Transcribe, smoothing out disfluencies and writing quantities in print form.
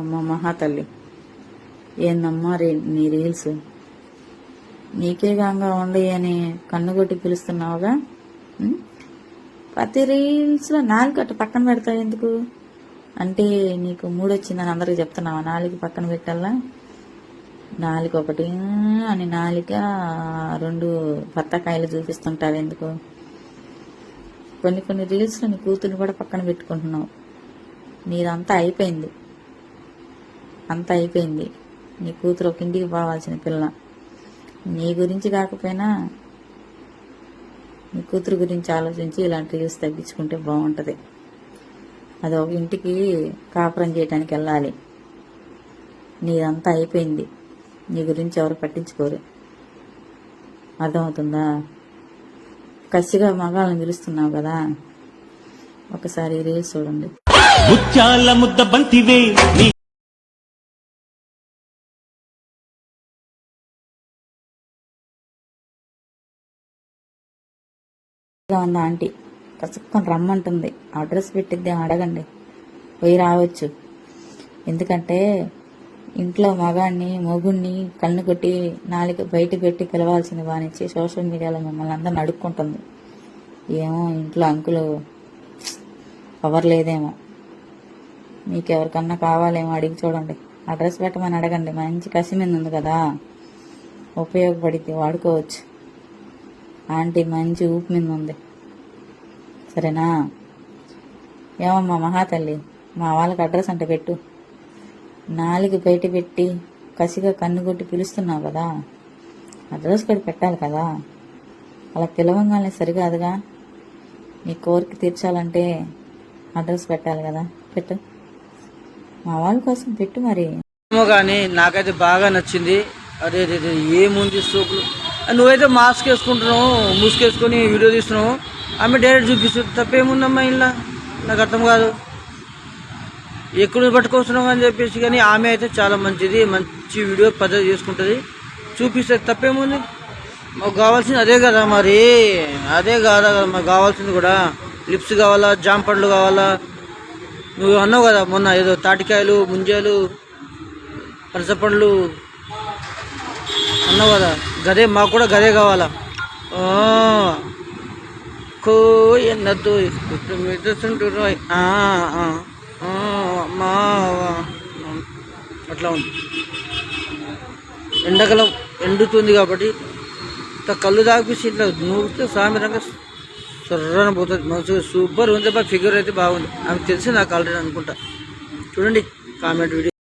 అమ్మ మహాతల్లి, ఏందమ్మా నీ రీల్స్ నీకే గంగా ఉండయి అని కన్నుగొట్టి పిలుస్తున్నావుగా. ప్రతి రీల్స్ లో నాలుగు పక్కన పెడతావు ఎందుకు? అంటే నీకు మూడొచ్చిందని అందరికి చెప్తున్నావా? నాలుగు పక్కన పెట్టాలా? నాలుగు ఒకటి అని నాలుక రెండు బత్తకాయలు చూపిస్తుంటావు ఎందుకు? కొన్ని రీల్స్ లో నీ కూతుర్ని కూడా పక్కన పెట్టుకుంటున్నావు. నీదంతా అయిపోయింది, అంతా అయిపోయింది. నీ కూతురు ఒక ఇంటికి పోవాల్సిన పిల్ల. నీ గురించి కాకపోయినా నీ కూతురు గురించి ఆలోచించి ఇలాంటి రీల్స్ తగ్గించుకుంటే బాగుంటుంది. అది ఒక ఇంటికి కాపురం చేయడానికి వెళ్ళాలి. నీదంతా అయిపోయింది, నీ గురించి ఎవరు పట్టించుకోరు. అర్థమవుతుందా? కసిగా మగాళ్ళని పిలుస్తున్నావు కదా, ఒకసారి రీల్స్ చూడండి. ముత్యాల ముద్ద బంతివే ఉందా ఆంటీ కసుక్కొని రమ్మంటుంది, అడ్రస్ పెట్టిద్ది, అడగండి, పోయి రావచ్చు. ఎందుకంటే ఇంట్లో మొగుడిని కన్ను కొట్టి నాలుగు బయట పెట్టి పిలవాల్సింది బానిచ్చి సోషల్ మీడియాలో మిమ్మల్ని అందరిని అడుక్కుంటుంది. ఏమో ఇంట్లో అంకులు పవర్ లేదేమో, మీకెవరికన్నా కావాలేమో అడిగి చూడండి. అడ్రస్ పెట్టమని అడగండి. మంచి కసి మీద ఉంది కదా, ఉపయోగపడిద్ది, వాడుకోవచ్చు. ఆంటీ మంచి ఊపి మీద ఉంది, సరేనా? ఏమమ్మా మహాతల్లి, మా వాళ్ళకి అడ్రస్ అంటే పెట్టు. నాలుగు బయట పెట్టి కసిగా కన్ను కొట్టి పిలుస్తున్నావు కదా, అడ్రస్ కూడా పెట్టాలి కదా. అలా పిలవంగానే సరికాదుగా. నీ కోరిక తీర్చాలంటే అడ్రస్ పెట్టాలి కదా, పెట్టు. మా వాళ్ళ కోసం పెట్టు మరి. కానీ నాకైతే బాగా నచ్చింది. అదే ఏముంది సోకులు, నువ్వైతే మాస్క్ వేసుకుంటున్నావు, మూసుకేసుకొని వీడియో తీస్తున్నావు, ఆమె డైరెక్ట్ చూపిస్తుంది. తప్పేముందమ్మా ఇలా? నాకు అర్థం కాదు. ఎక్కడ పట్టుకొస్తున్నావు అని చెప్పేసి. కానీ ఆమె అయితే చాలా మంచిది, మంచి వీడియో పద్ధతి చేసుకుంటుంది, చూపిస్తుంది. తప్పేముంది? మాకు కావాల్సింది అదే కదా మరి, అదే కాదా కదా మాకు కావాల్సింది కూడా. లిప్స్ కావాలా, జామ పండ్లు కావాలా? నువ్వు అన్నావు కదా మొన్న ఏదో తాటికాయలు, ముంజాలు, పనసపండ్లు అన్నావు కదా, గదే మాకు కూడా గదే కావాలా. ఎన్నద్దు అట్లా ఉంది. ఎండాకాలం ఎండుతుంది కాబట్టి కళ్ళు తాగిపిస్తే ఇట్లా నూరితే సామిరంగా సొర్రన పోతుంది. మంచిగా సూపర్ ఉంది. ఫిగర్ అయితే బాగుంది. ఆమెకు తెలిసి నాకు ఆల్రెడీ అనుకుంటా. చూడండి కామెంట్ వీడియో.